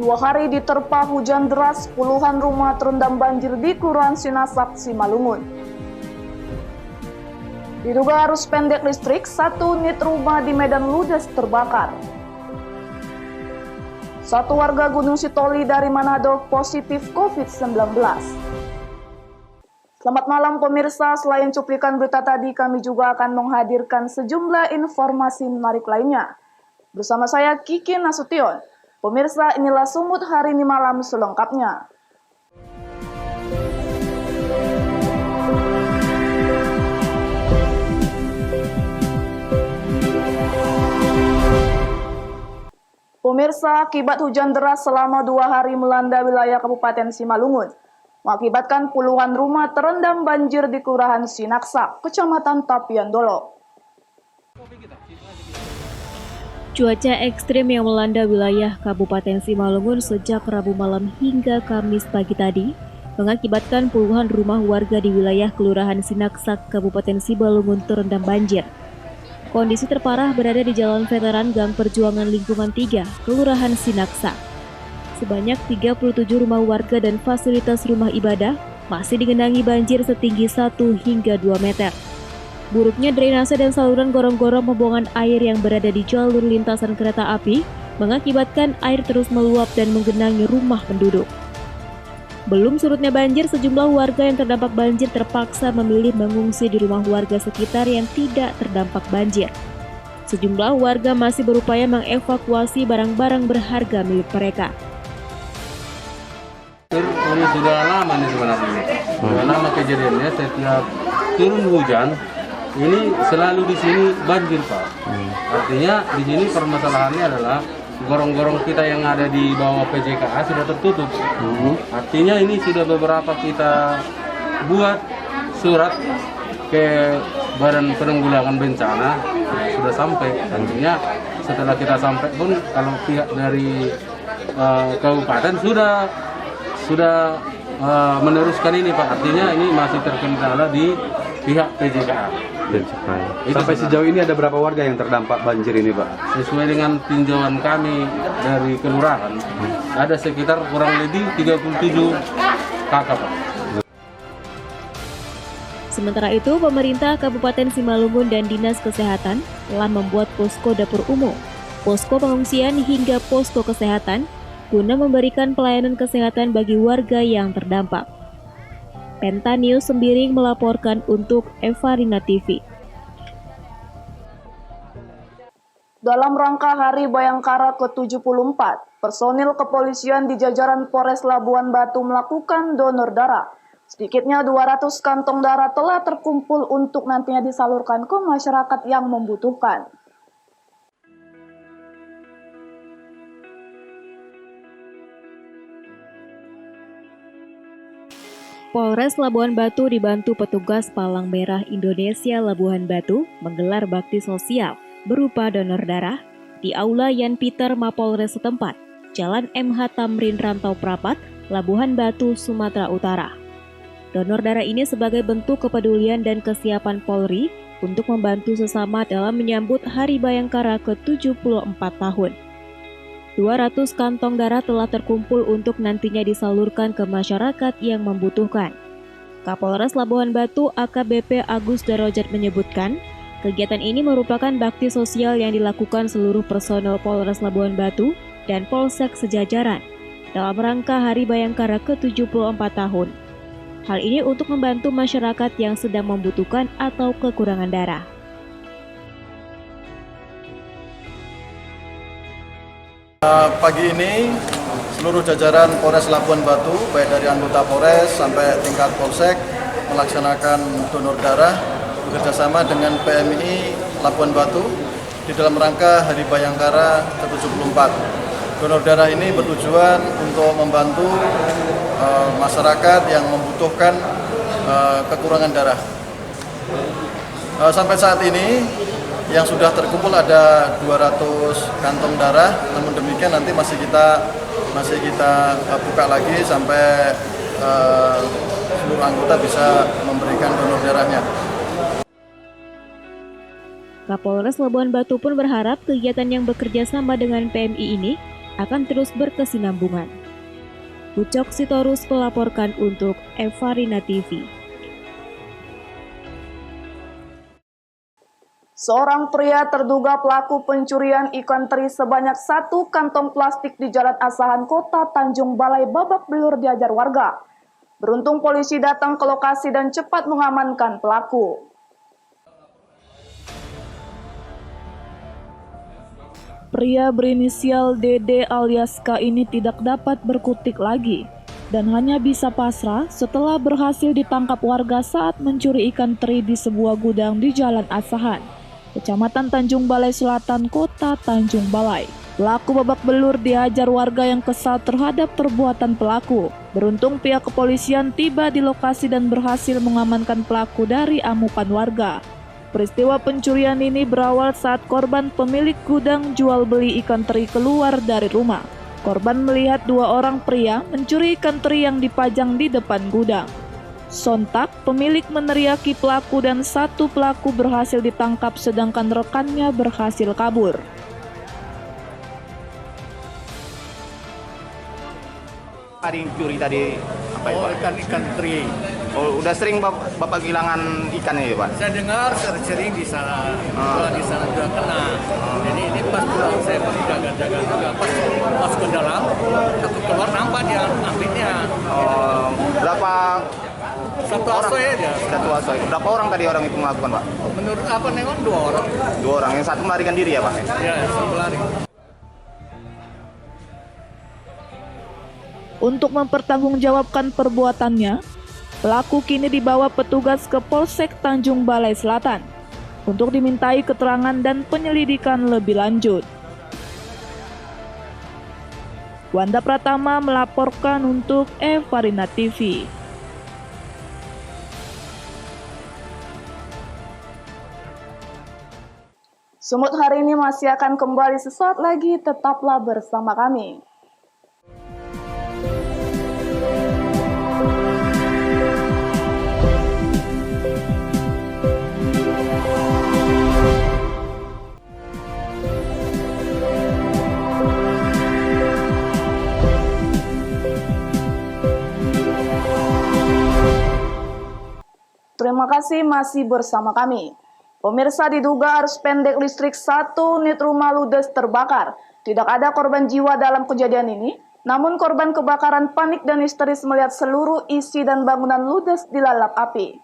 2 hari diterpa hujan deras, puluhan rumah terendam banjir di Kelurahan Sinasak, Simalungun. Diduga arus pendek listrik, 1 unit rumah di Medan ludes terbakar. 1 warga Gunung Sitoli dari Manado positif COVID-19. Selamat malam pemirsa, selain cuplikan berita tadi, kami juga akan menghadirkan sejumlah informasi menarik lainnya. Bersama saya Kiki Nasution. Pemirsa, inilah Sumut Hari ini Malam selengkapnya. Pemirsa, akibat hujan deras selama 2 hari melanda wilayah Kabupaten Simalungun, mengakibatkan puluhan rumah terendam banjir di Kelurahan Sinaksak, Kecamatan Tapiandolo. Cuaca ekstrim yang melanda wilayah Kabupaten Simalungun sejak Rabu malam hingga Kamis pagi tadi mengakibatkan puluhan rumah warga di wilayah Kelurahan Sinaksak, Kabupaten Simalungun terendam banjir. Kondisi terparah berada di Jalan Veteran Gang Perjuangan Lingkungan 3, Kelurahan Sinaksak. Sebanyak 37 rumah warga dan fasilitas rumah ibadah masih digenangi banjir setinggi 1 hingga 2 meter. Buruknya drainase dan saluran gorong-gorong pembuangan air yang berada di jalur lintasan kereta api mengakibatkan air terus meluap dan menggenangi rumah penduduk. Belum surutnya banjir, sejumlah warga yang terdampak banjir terpaksa memilih mengungsi di rumah warga sekitar yang tidak terdampak banjir. Sejumlah warga masih berupaya mengevakuasi barang-barang berharga milik mereka. Ini sudah lama nih sebenarnya. Sudah lama kejadiannya, setiap turun hujan ini selalu di sini banjir, Pak. Artinya di sini permasalahannya adalah gorong-gorong kita yang ada di bawah PJKA sudah tertutup. Artinya ini sudah beberapa kita buat surat ke Badan Penanggulangan Bencana, sudah sampai. Artinya setelah kita sampai pun kalau pihak dari kabupaten sudah meneruskan ini, Pak. Artinya ini masih terkendala di pihak PJKA. Sampai sejauh ini ada berapa warga yang terdampak banjir ini, Pak? Sesuai dengan tinjauan kami dari kelurahan, ada sekitar kurang lebih 37 kakak, Pak. Sementara itu, pemerintah Kabupaten Simalungun dan Dinas Kesehatan telah membuat posko dapur umum, posko pengungsian hingga posko kesehatan guna memberikan pelayanan kesehatan bagi warga yang terdampak. Penta News Sembiring melaporkan untuk Evarina TV. Dalam rangka Hari Bayangkara ke-74, personil kepolisian di jajaran Polres Labuan Batu melakukan donor darah. Sedikitnya 200 kantong darah telah terkumpul untuk nantinya disalurkan ke masyarakat yang membutuhkan. Polres Labuan Batu dibantu petugas Palang Merah Indonesia Labuan Batu menggelar bakti sosial berupa donor darah di Aula Yan Peter Mapolres setempat, Jalan MH Tamrin Rantau Prapat, Labuan Batu, Sumatera Utara. Donor darah ini sebagai bentuk kepedulian dan kesiapan Polri untuk membantu sesama dalam menyambut Hari Bayangkara ke-74 tahun. 200 kantong darah telah terkumpul untuk nantinya disalurkan ke masyarakat yang membutuhkan. Kapolres Labuan Batu AKBP Agus Darojat menyebutkan, kegiatan ini merupakan bakti sosial yang dilakukan seluruh personel Polres Labuan Batu dan Polsek sejajaran dalam rangka Hari Bayangkara ke-74 tahun. Hal ini untuk membantu masyarakat yang sedang membutuhkan atau kekurangan darah. Pagi ini seluruh jajaran Polres Labuan Batu, baik dari anggota Polres sampai tingkat Polsek, melaksanakan donor darah bekerjasama dengan PMI Labuan Batu di dalam rangka Hari Bayangkara ke-74. Donor darah ini bertujuan untuk membantu masyarakat yang membutuhkan kekurangan darah. Sampai saat ini yang sudah terkumpul ada 200 kantong darah, namun demikian nanti masih kita buka lagi sampai seluruh anggota bisa memberikan donor darahnya. Kapolres Labuan Batu pun berharap kegiatan yang bekerja sama dengan PMI ini akan terus berkesinambungan. Ucok Sitorus melaporkan untuk Evarina TV. Seorang pria terduga pelaku pencurian ikan teri sebanyak 1 kantong plastik di Jalan Asahan Kota Tanjung Balai babak belur diajar warga. Beruntung polisi datang ke lokasi dan cepat mengamankan pelaku. Pria berinisial DD alias K ini tidak dapat berkutik lagi dan hanya bisa pasrah setelah berhasil ditangkap warga saat mencuri ikan teri di sebuah gudang di Jalan Asahan, Kecamatan Tanjung Balai Selatan, Kota Tanjung Balai. Pelaku babak belur dihajar warga yang kesal terhadap perbuatan pelaku. Beruntung pihak kepolisian tiba di lokasi dan berhasil mengamankan pelaku dari amukan warga. Peristiwa pencurian ini berawal saat korban pemilik gudang jual beli ikan teri keluar dari rumah. Korban melihat 2 orang pria mencuri ikan teri yang dipajang di depan gudang. Sontak, pemilik meneriaki pelaku dan 1 pelaku berhasil ditangkap sedangkan rekannya berhasil kabur. Hari curi tadi apa itu, Pak? Ikan teri. Oh, udah sering Bapak kehilangan ikan ini, Pak? Saya dengar sering di sana, di sana juga kena. Jadi ini pas pulang saya masih jaga-jaga juga. Pas masuk ke dalam, aku keluar nampak dia ambilnya. Berapa? Satu asoy aja. Satu asoy. Berapa orang tadi orang itu melakukan, Pak? Menurut apa nengon 2 orang. 2 orang. Yang satu melarikan diri ya, Pak? Ya, satu lari. Untuk mempertanggungjawabkan perbuatannya, pelaku kini dibawa petugas ke Polsek Tanjung Balai Selatan untuk dimintai keterangan dan penyelidikan lebih lanjut. Wanda Pratama melaporkan untuk Evarina TV. Sumut hari ini masih akan kembali sesaat lagi, tetaplah bersama kami. Terima kasih masih bersama kami. Pemirsa, diduga arus pendek listrik 1 unit rumah ludes terbakar. Tidak ada korban jiwa dalam kejadian ini, namun korban kebakaran panik dan histeris melihat seluruh isi dan bangunan ludes dilalap api.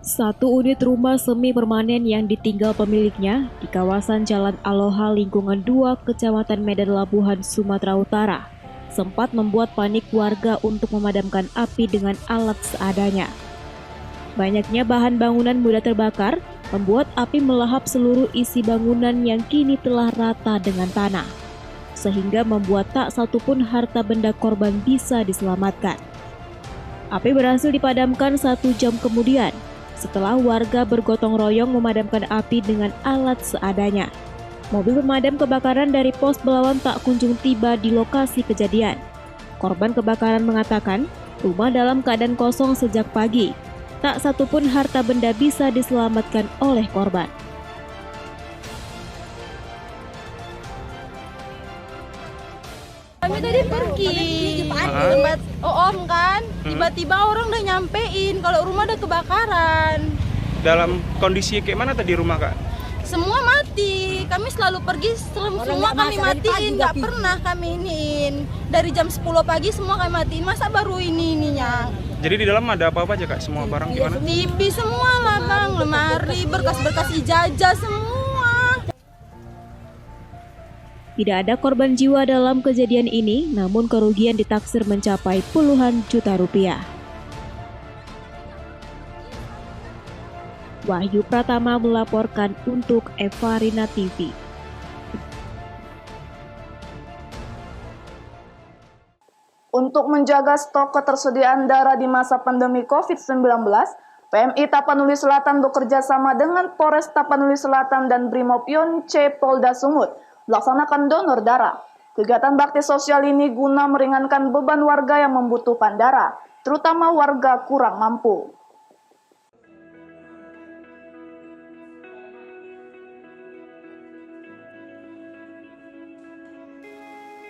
Satu unit rumah semi permanen yang ditinggal pemiliknya di kawasan Jalan Aloha Lingkungan 2, Kecamatan Medan Labuhan, Sumatera Utara, sempat membuat panik warga untuk memadamkan api dengan alat seadanya. Banyaknya bahan bangunan mudah terbakar membuat api melahap seluruh isi bangunan yang kini telah rata dengan tanah, sehingga membuat tak satupun harta benda korban bisa diselamatkan. Api berhasil dipadamkan 1 jam kemudian, setelah warga bergotong royong memadamkan api dengan alat seadanya. Mobil pemadam kebakaran dari Pos Belawan tak kunjung tiba di lokasi kejadian. Korban kebakaran mengatakan rumah dalam keadaan kosong sejak pagi. Tak satupun harta benda bisa diselamatkan oleh korban. Kami tadi pergi tempat Om kan, tiba-tiba orang udah nyampein kalau rumah udah kebakaran. Dalam kondisi kayak mana tadi rumah, Kak? Semua mati, kami selalu pergi, semua kami matiin, nggak pernah kami iniin. Dari jam 10 pagi semua kami matiin, masa baru ininya. Jadi di dalam ada apa-apa aja, Kak? Semua barang gimana? TV semua lah bang, lemari, berkas-berkas ijazah semua. Tidak ada korban jiwa dalam kejadian ini, namun kerugian ditaksir mencapai puluhan juta rupiah. Wahyu Pratama melaporkan untuk Evarina TV. Untuk menjaga stok ketersediaan darah di masa pandemi COVID-19, PMI Tapanuli Selatan bekerja sama dengan Polres Tapanuli Selatan dan Brimob-Yon C Polda Sumut melaksanakan donor darah. Kegiatan bakti sosial ini guna meringankan beban warga yang membutuhkan darah, terutama warga kurang mampu.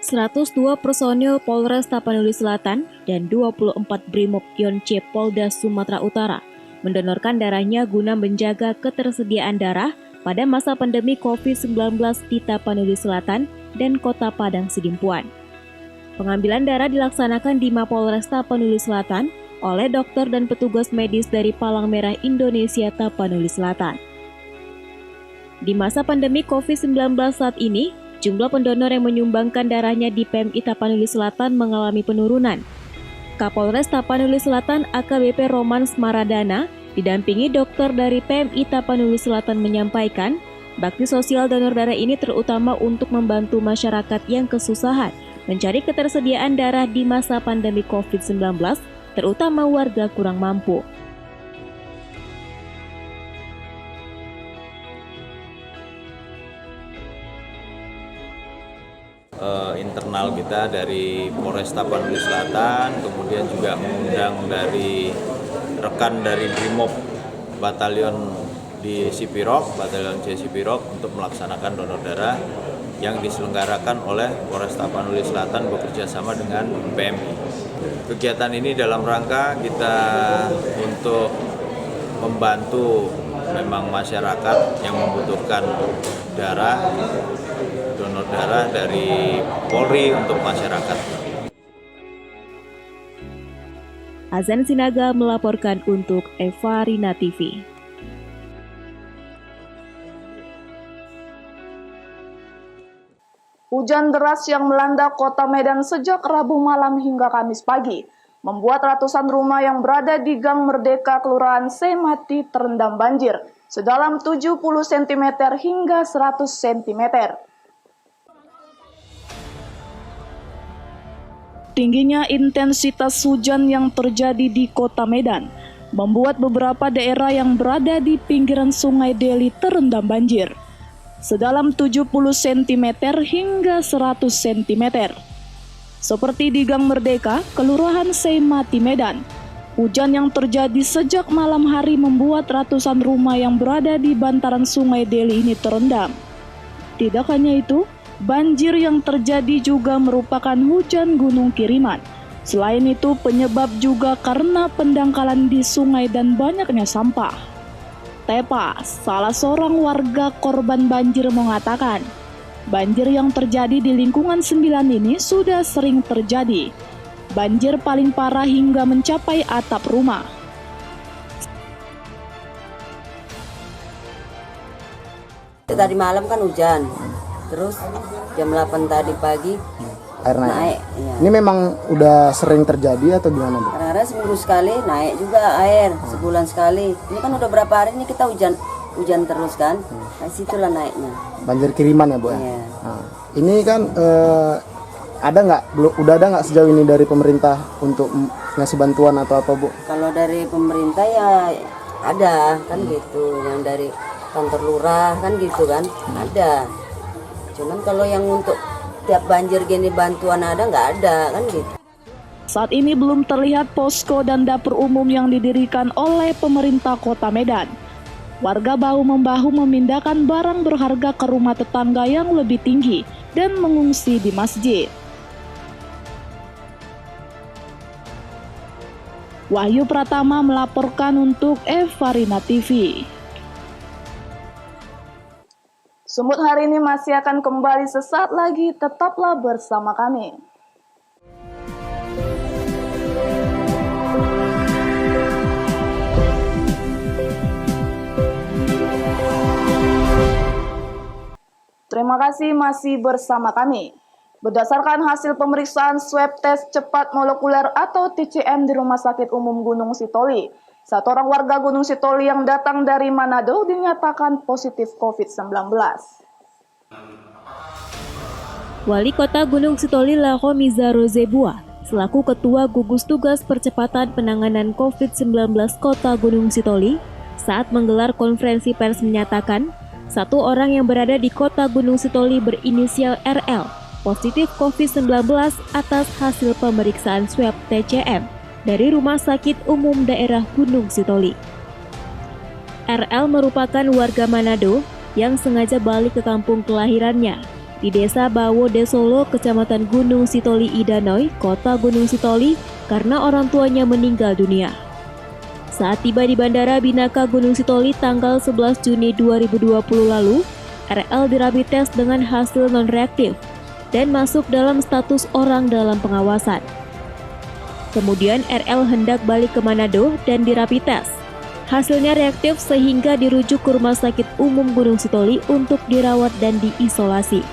102 personil Polres Tapanuli Selatan dan 24 Brimob Yonce Polda Sumatera Utara mendonorkan darahnya guna menjaga ketersediaan darah pada masa pandemi COVID-19 di Tapanuli Selatan dan Kota Padang Sidimpuan. Pengambilan darah dilaksanakan di Mapolres Tapanuli Selatan oleh dokter dan petugas medis dari Palang Merah Indonesia Tapanuli Selatan. Di masa pandemi COVID-19 saat ini, jumlah pendonor yang menyumbangkan darahnya di PMI Tapanuli Selatan mengalami penurunan. Kapolres Tapanuli Selatan AKBP Roman Smaradana didampingi dokter dari PMI Tapanuli Selatan menyampaikan, bakti sosial donor darah ini terutama untuk membantu masyarakat yang kesusahan mencari ketersediaan darah di masa pandemi COVID-19, terutama warga kurang mampu. Internal kita dari Polres Tapanuli Selatan, kemudian juga mengundang dari rekan dari Brimob Batalion di Sipirok, Batalion C Sipirok untuk melaksanakan donor darah yang diselenggarakan oleh Polres Tapanuli Selatan bekerja sama dengan PMI. Kegiatan ini dalam rangka kita untuk membantu memang masyarakat yang membutuhkan darah, donor darah dari Polri untuk masyarakat. Azan Sinaga melaporkan untuk Eva Rina TV. Hujan deras yang melanda kota Medan sejak Rabu malam hingga Kamis pagi membuat ratusan rumah yang berada di Gang Merdeka, Kelurahan Semati terendam banjir sedalam 70 cm hingga 100 cm. Tingginya intensitas hujan yang terjadi di kota Medan membuat beberapa daerah yang berada di pinggiran Sungai Deli terendam banjir sedalam 70 cm hingga 100 cm. Seperti di Gang Merdeka, Kelurahan Semati Medan, hujan yang terjadi sejak malam hari membuat ratusan rumah yang berada di bantaran Sungai Deli ini terendam. Tidak hanya itu, banjir yang terjadi juga merupakan hujan gunung kiriman. Selain itu, penyebab juga karena pendangkalan di sungai dan banyaknya sampah. Tepas, salah seorang warga korban banjir mengatakan, banjir yang terjadi di lingkungan 9 ini sudah sering terjadi. Banjir paling parah hingga mencapai atap rumah. Tadi malam kan hujan, terus jam 8 tadi pagi air naik. Ya. Ini memang udah sering terjadi atau gimana, Bu? Kadang-kadang seminggu sekali naik juga air, sebulan sekali. Ini kan udah berapa hari ini kita hujan terus kan, nah, situlah naiknya. Banjir kiriman ya, Bu? Ya? Iya. Nah, ini kan udah ada nggak sejauh ini dari pemerintah untuk ngasih bantuan atau apa, Bu? Kalau dari pemerintah ya ada kan gitu, yang dari kantor lurah kan gitu kan, ada. Cuman kalau yang untuk tiap banjir gini bantuan ada nggak ada kan gitu. Saat ini belum terlihat posko dan dapur umum yang didirikan oleh pemerintah kota Medan. Warga bahu-membahu memindahkan barang berharga ke rumah tetangga yang lebih tinggi dan mengungsi di masjid. Wahyu Pratama melaporkan untuk Eva Rina TV. Sumut hari ini masih akan kembali sesaat lagi, tetaplah bersama kami. Terima kasih masih bersama kami. Berdasarkan hasil pemeriksaan swab tes cepat molekuler atau TCM di Rumah Sakit Umum Gunung Sitoli, satu orang warga Gunung Sitoli yang datang dari Manado dinyatakan positif COVID-19. Wali Kota Gunung Sitoli Lahomiza Rozebua selaku Ketua Gugus Tugas Percepatan Penanganan COVID-19 Kota Gunung Sitoli saat menggelar konferensi pers menyatakan satu orang yang berada di Kota Gunung Sitoli berinisial RL positif COVID-19 atas hasil pemeriksaan swab TCM dari Rumah Sakit Umum Daerah Gunung Sitoli. RL merupakan warga Manado yang sengaja balik ke kampung kelahirannya. di Desa Bawo Desolo, Kecamatan Gunung Sitoli Idanoi, Kota Gunung Sitoli, karena orang tuanya meninggal dunia. Saat tiba di Bandara Binaka Gunung Sitoli tanggal 11 Juni 2020 lalu, RL dirapid tes dengan hasil non-reaktif dan masuk dalam status orang dalam pengawasan. Kemudian RL hendak balik ke Manado dan dirapid tes. Hasilnya reaktif sehingga dirujuk ke Rumah Sakit Umum Gunung Sitoli untuk dirawat dan diisolasi.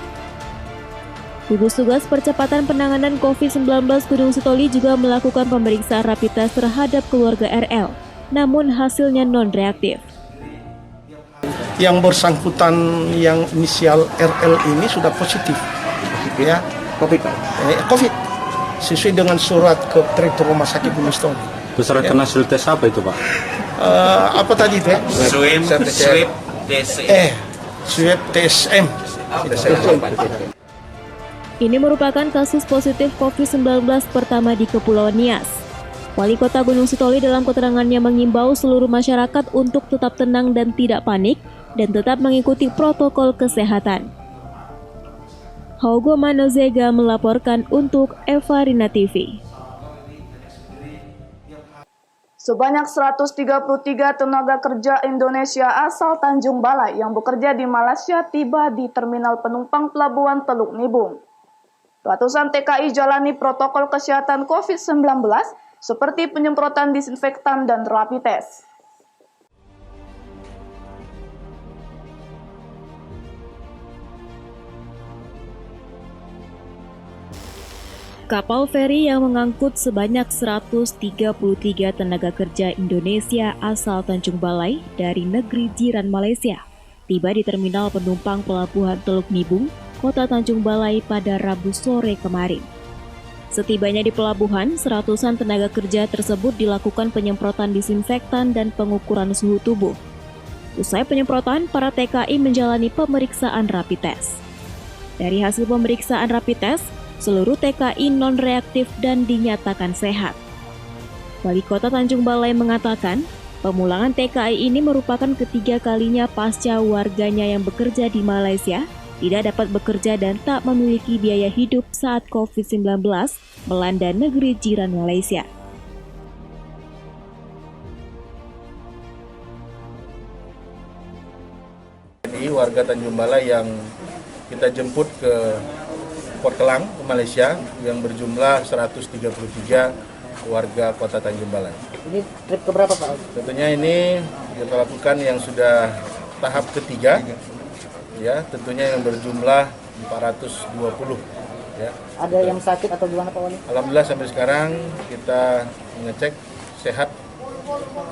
Gugus Tugas Percepatan Penanganan COVID-19 Gunung Sitoli juga melakukan pemeriksaan rapid test terhadap keluarga RL, namun hasilnya non-reaktif. Yang bersangkutan yang inisial RL ini sudah positif. Ya, COVID. COVID sesuai dengan surat Direktur Rumah Sakit Gunung Sitoli. Berdasarkan hasil tes apa itu, Pak? Apa tadi teh? Swab TSM. Ini merupakan kasus positif COVID-19 pertama di Kepulauan Nias. Wali Kota Gunung Sitoli dalam keterangannya mengimbau seluruh masyarakat untuk tetap tenang dan tidak panik dan tetap mengikuti protokol kesehatan. Hogo Manozega melaporkan untuk Eva Rina TV. Sebanyak 133 tenaga kerja Indonesia asal Tanjung Balai yang bekerja di Malaysia tiba di Terminal Penumpang Pelabuhan Teluk Nibung. Ratusan TKI jalani protokol kesehatan COVID-19 seperti penyemprotan disinfektan dan rapid test. Kapal feri yang mengangkut sebanyak 133 tenaga kerja Indonesia asal Tanjung Balai dari negeri jiran Malaysia tiba di Terminal Penumpang Pelabuhan Teluk Nibung, Kota Tanjung Balai pada Rabu sore kemarin. Setibanya di pelabuhan, seratusan tenaga kerja tersebut dilakukan penyemprotan disinfektan dan pengukuran suhu tubuh. Usai penyemprotan, para TKI menjalani pemeriksaan rapid test. Dari hasil pemeriksaan rapid test, seluruh TKI non-reaktif dan dinyatakan sehat. Wali Kota Tanjung Balai mengatakan, pemulangan TKI ini merupakan ketiga kalinya pasca warganya yang bekerja di Malaysia tidak dapat bekerja dan tak memiliki biaya hidup saat COVID-19 melanda negeri jiran Malaysia. Jadi warga Tanjung Balai yang kita jemput ke Port Kelang ke Malaysia yang berjumlah 133 warga Kota Tanjung Balai. Ini trip keberapa, Pak? Tentunya ini kita lakukan yang sudah tahap ketiga, ya, tentunya yang berjumlah 420. Ya. Ada yang sakit atau gimana, Pak Wali? Alhamdulillah sampai sekarang kita mengecek sehat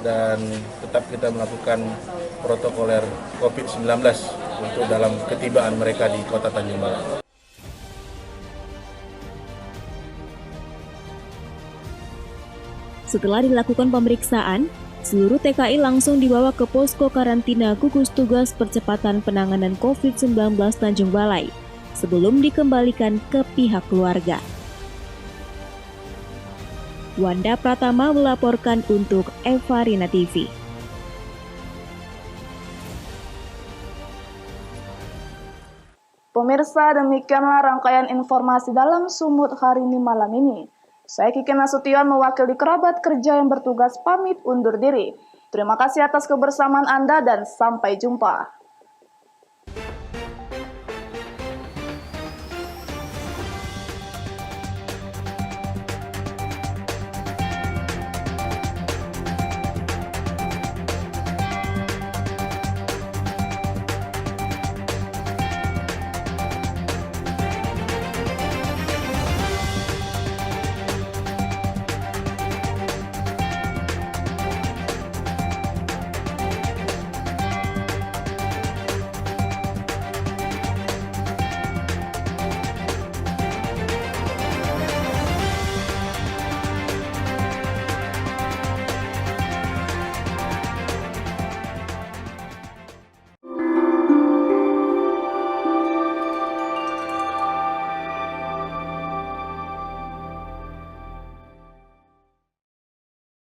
dan tetap kita melakukan protokoler COVID-19 untuk dalam ketibaan mereka di Kota Tanjung Balai. Setelah dilakukan pemeriksaan, seluruh TKI langsung dibawa ke posko karantina Gugus Tugas Percepatan Penanganan COVID-19 Tanjung Balai sebelum dikembalikan ke pihak keluarga. Wanda Pratama melaporkan untuk Eva Rina TV. Pemirsa, demikianlah rangkaian informasi dalam Sumut hari ini malam ini. Saya Kiki Nasution mewakili kerabat kerja yang bertugas pamit undur diri. Terima kasih atas kebersamaan Anda dan sampai jumpa.